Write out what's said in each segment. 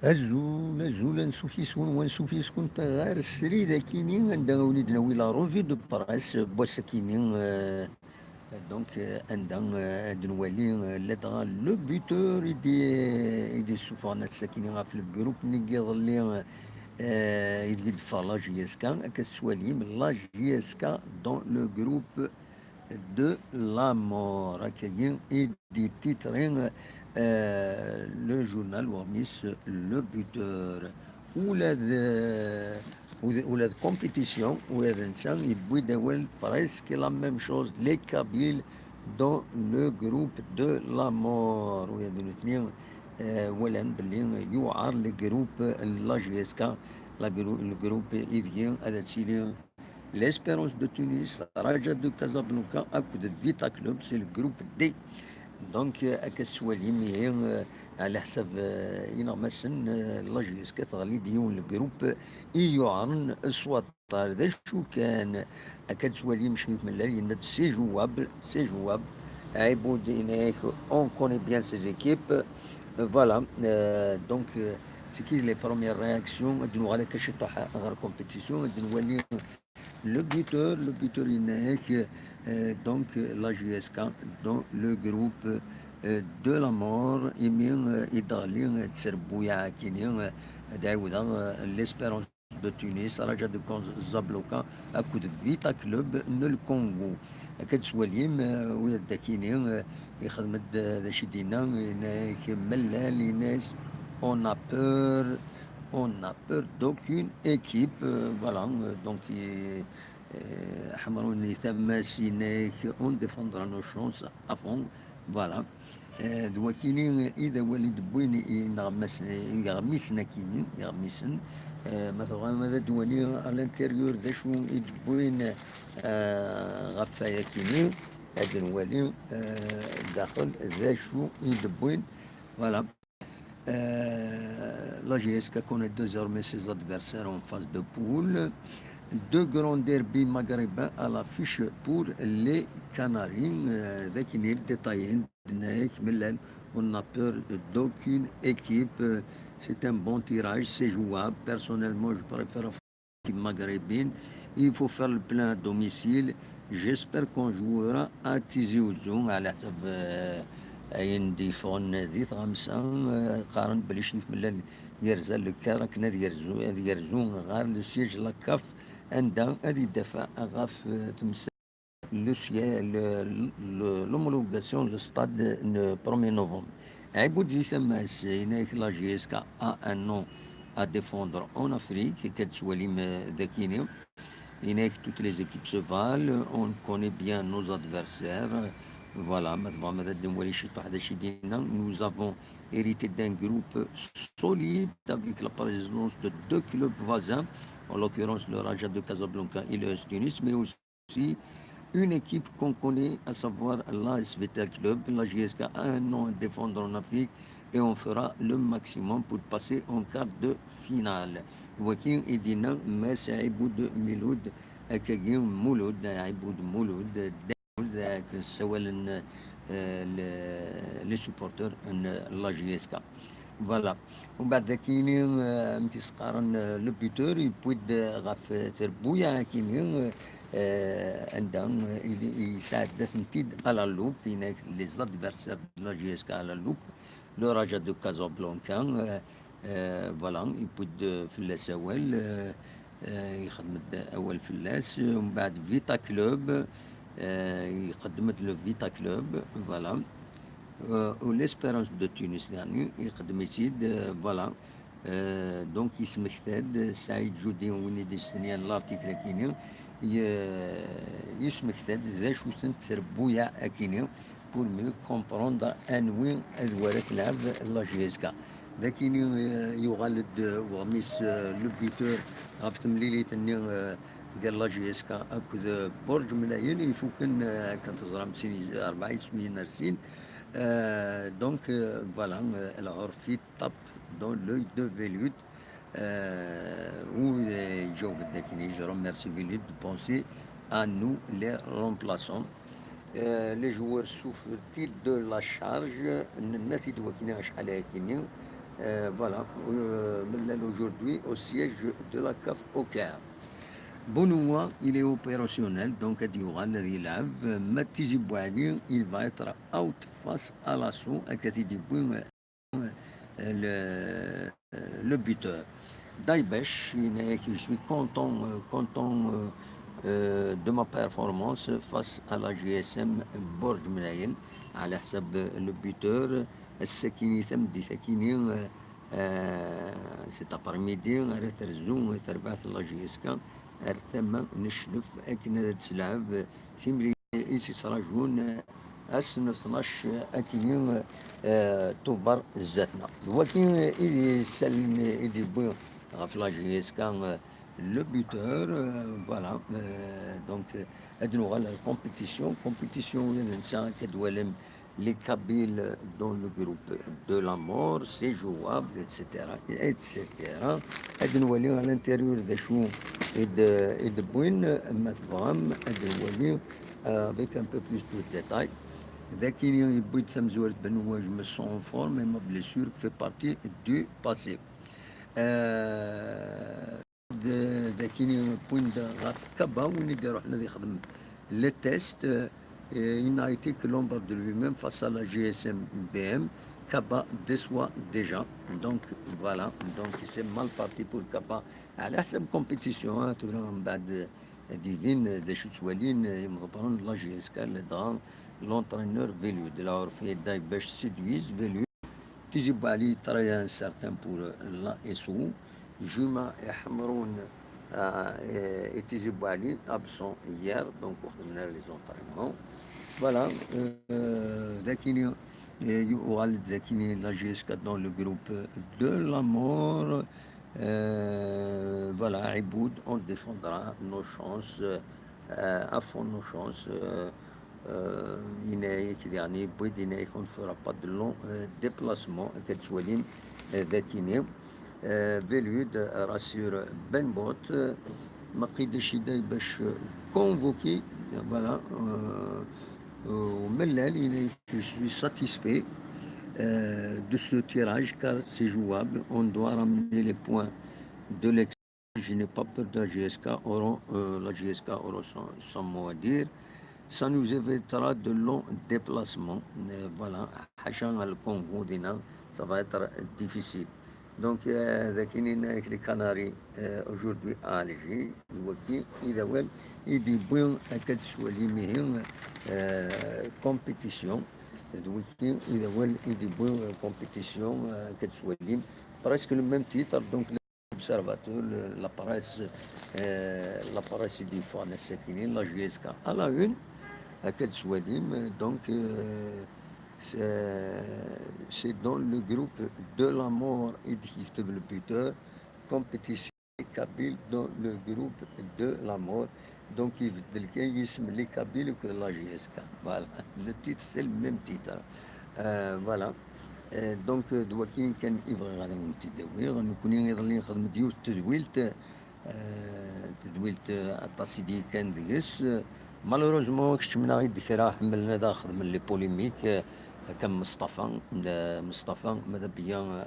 azul ansukkiswen wansukkiswen ɣer srid akini anda وليد ناوي لا روفي دو براس بواس akini دونك anda ad nwali ladɣa لو بوتور يدي السفرانات ساكنين غا في الجروب ني يظلي يدي فلا جي اس كا كتسوالي من لا جي اس كا دون لو جروب de la mort accueillir et des titres le journal Warmis le buteur ou la compétition où il y presque la même chose les Kabyles dans le groupe de la mort où il y a des ولن باللي يوعر الجروب لا جي اس كا الجروب يدير هذا الشيء l'Espérance de Tunis, Raja de Casablanca, à coup de Vita Club, c'est le groupe D. Donc, أكسوالي مي على حسب ينغمسن لاجيس كتغلي ديون الجروب يعرن سوات ذا شو كان أكتسوالي مش من الليل يند سي جواب عيبود هناك on connaît bien ces équipes voilà donc c'est qui les premières réactions de nous aller cacher la compétition de nous aller le buteur Inek, donc la GSK, dans le groupe de la mort, Emir Idalin, Tserbouya, Kinin, Daouda, l'Espérance de Tunis, Raja de Zabloka, à coup de Vita Club, le Congo. كتسواليم ويا الداكينين يخدم ذا شدينا هناك ملال ناس on a peur on n'a peur d'aucune équipe. Voilà, donc حمروني ثم سيناك on défendra nos chances à fond. Voilà. دواكيني إذا ولد بوين يغمسنا كيني يغمسن مثلا ماذا دواني على الانتيريور ذا شو يدبوين غفايا كيني هذا نوالي داخل ذا شو يدبوين. Voilà. La GSK connaît désormais ses adversaires en phase de poule. Deux grands derbys maghrébins à l'affiche pour les Canaries. Détaillé. On n'a peur d'aucune équipe. C'est un bon tirage, c'est jouable. Personnellement, je préfère l'équipe maghrébine. Il faut faire le plein à domicile. J'espère qu'on jouera à Tizi Ouzou à la ينديفون ذي خمسة قارن بليش نتملل يرزل الكارك نادي يرزون غار لسيج لاكاف عندها هذه الدفاع غاف تمس l'homologation le stade le 1er novembre. عبود ذي ثم هناك لا جي اس كا a un nom à défendre en Afrique كتسواليم ذاكيني هناك toutes les équipes se valent on connaît bien nos adversaires. Voilà, nous avons hérité d'un groupe solide avec la présence de deux clubs voisins, en l'occurrence le Raja de Casablanca et le Tunis, mais aussi une équipe qu'on connaît, à savoir l'AS Vital Club. La GSK a un nom à défendre en Afrique et on fera le maximum pour passer en quart de finale. Wakin Edina, Mes Aïboud Miloud, Akagin Mouloud, Aïboud Mouloud, سواء لي سوبورتور لا جي اس كا فوالا. ومن بعد كاينين كيسقارن لو بيتور يبويد غاف تربويا كاينين عندهم يساعد تنتيد على اللوب هناك لي زادفيرسير لا جي اس كا على اللوب لو راجا دو كازابلانكا فوالا يبويد في الاساول يخدم اول فلاس. ومن بعد فيتا كلوب يقدم له فيتا كلوب فوالا. والاسبيرانس دو تونس يعني يقدم يزيد فوالا. دونك يسمكتاد سعيد جودي وين ديستنيان لارتيكل كيني يسمكتاد ذا شو تربويا اكيني بور مي كومبروندر انوين ادوار تلعب لا جي اس كا ذاكيني يغالد وغميس لو بيتور غاف تمليليت قال لا جي اس كا اكو برج ملايين يفوكن كانت تزرع مسين 4 سنين نرسين دونك فوالا العرفي طاب دون لوي دو فيلود où Joe Dakini, je remercie Villet de penser à nous les remplaçants. Les joueurs souffrent-ils de la charge الناس يدوكينا شحال هكيني Voilà, aujourd'hui au siège de la CAF au Caire. Benoît, il est opérationnel, donc à Dioran, il il va être out face à l'assaut, à le buteur. Daïbesh, je suis content de ma performance face à la GSM Borj Menaïl, à la le buteur, السكيني ثمدي ثكيني cet après-midi ريت الزوم تربعت لا جي اس كا ارتما نشلف اكن هذا تلعب ثمري إيسي سراجون أسن 12 أكين توبر زاتنا ولكن إذا سلم إذا بو غف لا جي اس كان le buteur, voilà, donc أدنو على compétition الإنسان كدولم les Kabyles dans le groupe de la mort, c'est jouable, etc. etc. أدنو à l'intérieur des choux et de Bouin, Mathvam, أدنو avec un peu plus de détails. Dès qu'il y a un but de je me sens en forme et ma blessure fait partie du passé. ذاكيني بوين غاف كابا وين يديرو حنا يخدم لي تيست il n'a été que l'ombre de lui-même face à la GSM BM. Kaba déçoit déjà. Donc voilà, donc c'est mal parti pour Kaba. À la compétition, tout le monde divine des chutes walines, ils me reprennent la GSK, l'entraîneur Vélu. De la fait Daïbesh séduise Vélu. تجيب عليه ترى un certain pour la SO. Juma et Hamroun et تجيب عليه absent hier, donc on a les entraînements. Voilà, Dakini, Walid Dakini, la GSK dans le groupe de la mort. Voilà, Iboud, on défendra nos chances, à fond nos chances. يعني بويدينا on ne fera pas de long déplacement كتسولين ذاكيني فيلود rassure Ben Bot ما قيدش باش convoqué voilà وملال je suis satisfait de ce tirage car c'est jouable on doit ramener les points de l'ex je n'ai pas peur de la GSK la GSK aura son mot à dire. Ça nous évitera de longs déplacements. Voilà, Hachan al Congo, ça va être difficile. Donc, avec les Canaries aujourd'hui à Alger, il dit bon, quelle soit compétition. Il dit bon, compétition, quelle soit presque le même titre. Donc, l'observateur, la presse du Fan la GSK à la une. Akad Swalim, donc c'est dans le groupe de la mort et le buteur, compétition Kabyle dans le groupe de la mort. Donc il y a les Kabyles que la GSK. Voilà, le titre c'est le même titre. Voilà. دونك دواكين كان يبغي غادي تدوير نكوني يضلي نخدم ديوت تدويلت الطاسيدي كان ديس مالوروزمون كشتمنا غير ذكرى حملنا هذا خدم لي بوليميك كان مصطفى ماذا بيا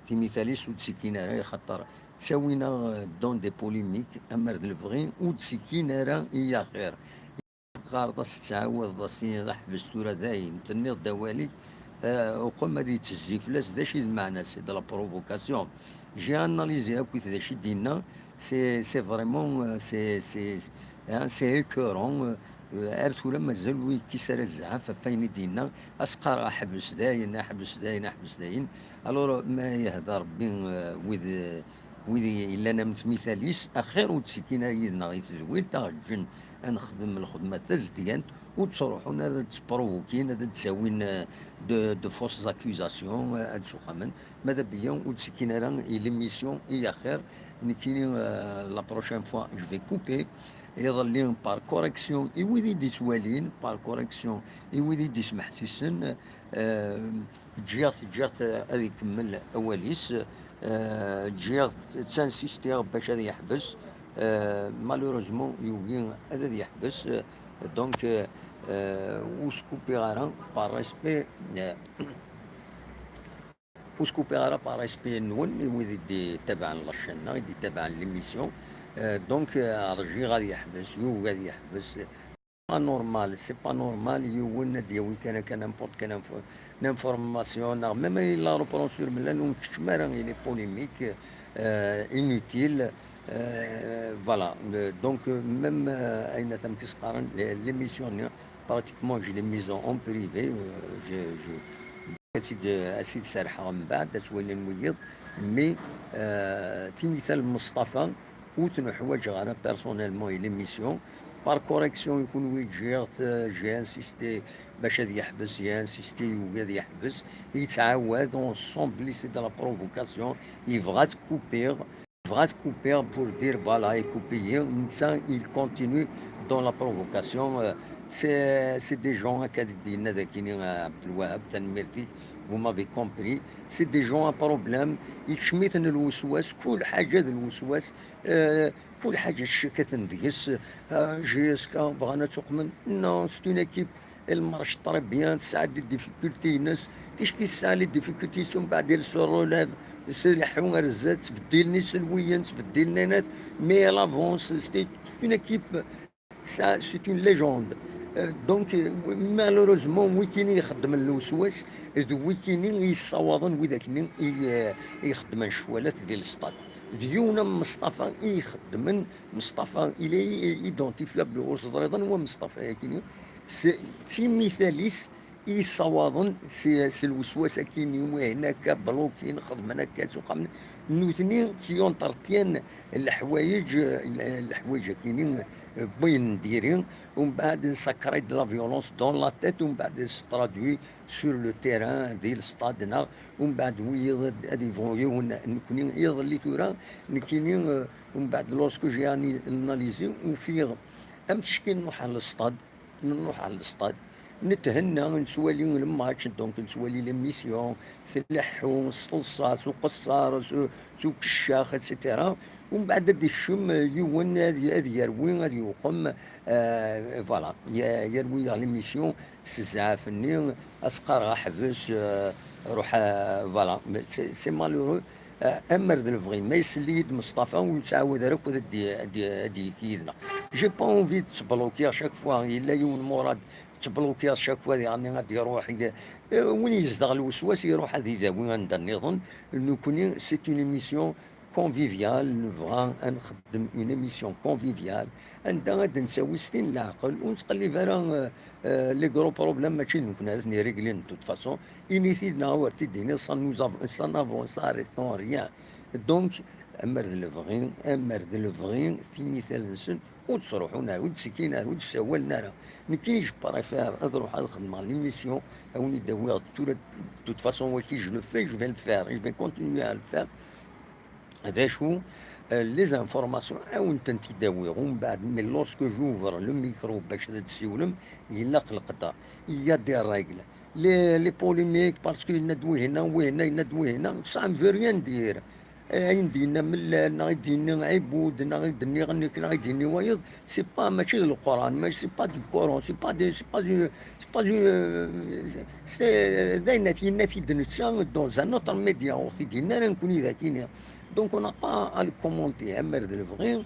في مثاليس وتسكينا راهي خاطر تساوينا دون دي بوليميك اما الفغي وتسكينا راه هي خير غارضه تعاود ضا حبس تورا داين تنيض دواليك وقم هادي تزيفلاس داشي المعنى سي دو لا بروفوكاسيون جي اناليزي هاكويت داشي دينا سي فريمون سي ايكورون عرفت ولا مازال وي كيسال الزعاف فاين دينا اسقر حبس داين حبس داين الور ما يهدر بين ويدي الا انا مثاليس اخير وتسكينا يدنا غيتزويل تاجن نخدم الخدمه تزديان وتروحون هذا تبروفوكين هذا تساوين دو فوس اكوزاسيون هاد سوخمن ماذا بيا وتسكين راه ليميسيون هي خير نكيني لا بروشين فوا جو في كوبي يظل بار كوريكسيون ويدي دي توالين بار كوريكسيون ويدي دي سمحسيسن جيات هذه يكمل اوليس جيات تانسيستي باش هذا يحبس مالوروزمون يوغي هذا يحبس دونك وسكوبي غاران بار ريسبي وسكوبي با ريسبي نون ويدي تابع لاشين يدي تابع ليميسيون. دونك رجي غادي يحبس غادي يحبس. با نورمال سي با نورمال يون ديوي كان نيمبورت كان نانفورماسيون ميم لا روبرون سور ملا نون كشمارا لي بوليميك انوتيل. فوالا دونك ميم اين تم كيسقارن ليميسيون براتيكمون جي لي ميزون اون بريفي. اسيد سارحه من بعد تولي نويض مي في مثال مصطفى وتنحوج على بيرسونيلمون ليميسيون بار كوريكسيون يكون ويجي جي انسيستي باش هذا يحبس انسيستي وهذا يحبس يتعاود اون سون بلي سي دو لا بروفوكاسيون يبغى تكوبير بور دير فوالا يكوبيي نتا il continue dans la provocation. سي دي جون هكا ديالنا ذاكيني عبد الوهاب تنميرتي vous m'avez compris. سي دي جون بروبليم يكشميتن الوسواس كل حاجه الوسواس. كل حاجه الشكا تندقس جيسكا بغانا تقمن نو سي اون ايكيب المارش طري بيان تسعى دي ديفيكولتي ناس كي تسعى لي ديفيكولتي ثم بعد يرس الروليف سلحو رزات تفديل نيس الويان تفديل نانات مي لافونس سي اون ايكيب سي اون ليجوند. دونك مالوروزمون ويكيني يخدم الوسواس ويكيني يصوضن وذاك يخدم الشوالات ديال السطاد ديونا مصطفى يخدم مصطفى الي ايدونتيفيابل ورصدريضا هو مصطفى ياكيني سي مثاليس يصوضن سي الوسواس كيني وهناك بلوكين خدم هناك تسوق نوتني كيون ترتين الحوايج كيني بين نديرين ومن بعد نسكري دو لا فيولونس دون لا تيت ومن بعد سترادوي سور لو تيران ديال ستادنا ومن بعد ويض هادي فويو نكوني يضلي تورا نكيني ومن بعد لورسكو جي اناليزي وفيه ام تشكين نروح على الستاد نتهنى نسوالي الماتش دونك نسوالي لي ميسيون ثلحو سطلصاص وقصار سو كشاخ اتسيتيرا ومن بعد هادي الشم يون هادي يروي هادي يقوم فوالا يروي لي ميسيون سزعفني اسقر حبس روح فوالا سي مالورو. امر دو فغي ما يسليد مصطفى ويتعاود رك دي كيدنا جي با اونفي تبلوكي شاك فوا الا يون مراد تبلوكي شاك فوا يعني غادي يروح وين يزدغ الوسواس يروح هذه ذا وين نظن نكوني سي اون ايميسيون كونفيفيال نبغى نخدم اون ايميسيون كونفيفيال عندها غادي نساوي ستين العقل ونتقلب على لي غرو بروبليم ماشي نكون هذا ريغلين دو فاسون انيتيدنا ورتي ديني سان افون ساريتون ريان. دونك امر دو لو في مثال نسن وتصروحونا وتسكينا وتسولنا نكيني جو بريفير نروح نخدم ليميسيون اوني داوي توت فاسون وكي جو لو في جو في الفير جو في كونتينيو ا الفير. هذا شو لي زانفورماسيون انت تداوي ومن بعد مي لورسكو جوفر لو ميكرو باش تسولم يلق القدر يا دي ريغل لي بوليميك باسكو ندوي هنا وهنا ندوي هنا سا مفي ريان دير عندنا من غيديني عبود غيدني غنيك غيديني وايض سي با ماشي القران ماشي سي با دو كورون سي با دي سي داينا في دنسا دون ان اوتر ميديا وقت دينا نكون ذاكيني. دونك اون با ا كومونتي امر دو فغي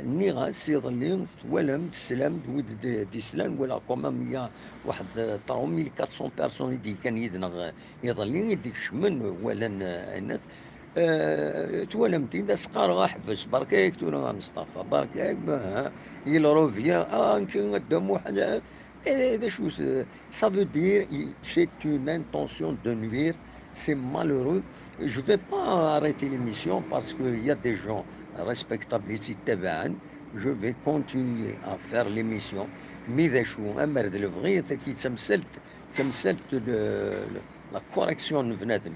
نيغا سيظلي ولم تسلم دي سلام ولا كومام يا واحد 3400 بيرسون دي كان يدنا يظلي يديك شمن ولا الناس تولمتي دا سقار غاحبس بركاك تونا مصطفى بركاك يلا روفيا يمكن قدام واحد هذا شو ça veut dire c'est une intention de nuire, c'est malheureux. Je vais pas arrêter l'émission parce qu'il y a des gens respectables ici تبعا. Je vais continuer à faire l'émission مي ذا شو امر دو الفغي كي تمثلت لا كوريكسيون بنادم.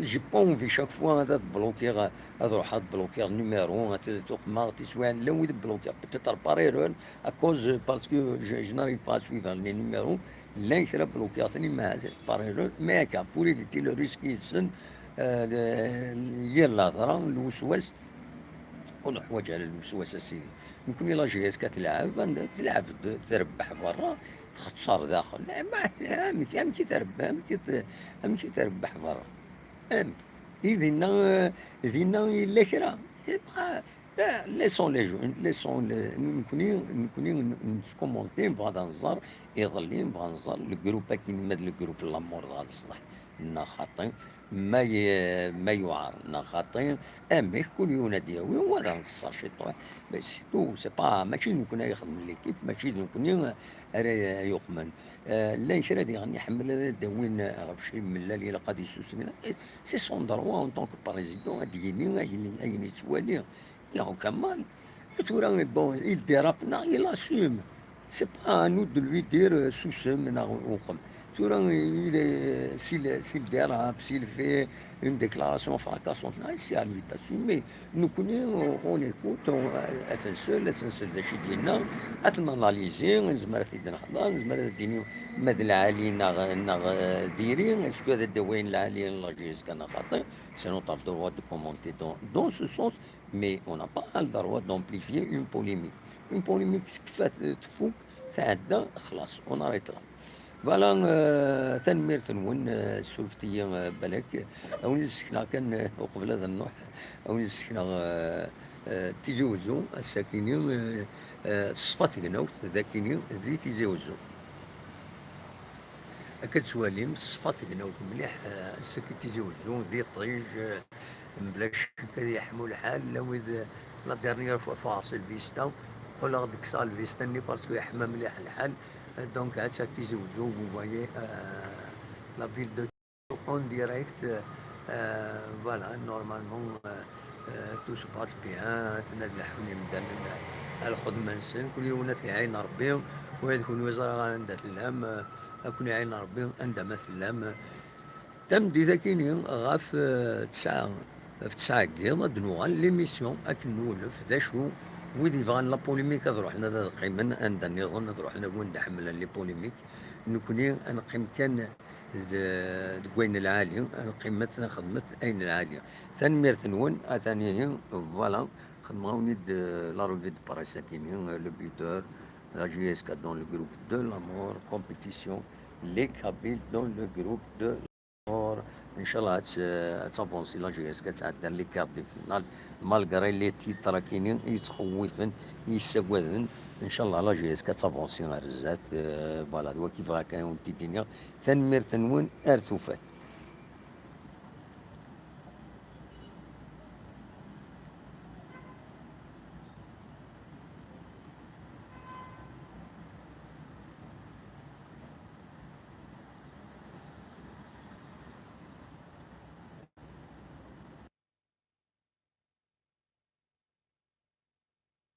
جي با اونفي شاك فوا هذا تبلوكي هذا روح تبلوكي نيميرو تقما تسوان لا ويد بلوكي بتيتر باريرون اكوز باسكو جو ناريف با سويفر لي نيميرو لا يكرا بلوكياتني ما هذا باريرون ما كان بولي دي تيلوريس كيسن يلا ضرا الوسواس ونحوج على الوسواس السيدي يمكن لا جي اس كتلعب تربح برا تختصر داخل ما كي تربح برا. ام إذن إلا كرا يبقى لا ليسون لي جون ليسون نكوني نكومونتي نبغى نزار يظلي نبغى نزار الجروب كاين ماد الجروب لامور غادي الصلاح نا خاطين ما يوعر نا خاطين امي كل ينادي وهذا نقصر شي طوح بس تو سي با ماشي نكون يخدم ليكيب ماشي نكون راه يخمن لا كرا دي غني يحمل داوين غف شي من اللي قد يسوسني سي سون دروا اون طونك بريزيدون ديني اين يتوالي il a aucun mal. Et tout le monde, bon, il dérape, non, il assume. C'est pas à nous de lui dire sous ce maintenant. Tout le monde, s'il dérape, s'il fait une déclaration fracassante, non, c'est à lui d'assumer. Nous connaissons, on écoute, on est seul de chidina, on analyse, on se met à dire, ماذا العالي دايرين اسكو هذا الدواين العالي الله يجزيك خاطئ سينو طاف droit de commenter dans ce sens mais on n'a pas le droit d'amplifier une polémique تفوق تعدى خلاص on arrête là فوالا تنمير تنون سولفتي بالك اوني سكنا كان قبل هذا النوح اوني سكنا تيجوزو الساكنين صفات قنوت ذاكينين ذي تيجوزو كتسواليم صفات قنوت مليح الساكن تيجوزو ذي طريج مبلاش كذا يحمو الحال لو إذا لا ديرنيير فوا فاصل فيستا ولا غدك سال فيستا ني باسكو يحمى مليح الحال دونك عاد تيزوجو فوايي لا فيل دو اون ديريكت فوالا نورمالمون تو سو باس بيان تنادى حوني مدان الخدمة نسن كل يوم في عين ربي ويدخل وزارة عندها الهم أكون عين ربي عندها مثل تم دي ذاكيني غاف تسعة في 9 كيض دنوغال ليميسيون اكن نولف ذا شو ويدي بغان لا بوليميك روح لنا ذا قيمن عند النظام روح لنا وين نحمل لي بوليميك نكوني انا قيم كان دوين العالي انا قيمت خدمت اين العاليه ثاني ميرتنون ثاني فوالا خدموني لا روفي دو باراساكيني لو بيتور لا جي اس كا دون لو جروب دو لامور كومبيتيسيون لي كابيل دون لو جروب دو ان شاء الله تافونسي لا جي اس كتعدى لي كارت دي فينال مالغري لي تيترا كاينين يتخوفن يساكوذن ان شاء الله لا جي اس كتافونسي غير الزات فوالا دوا كيف غاكا ونتي الدنيا تنمير تنون ارثوفات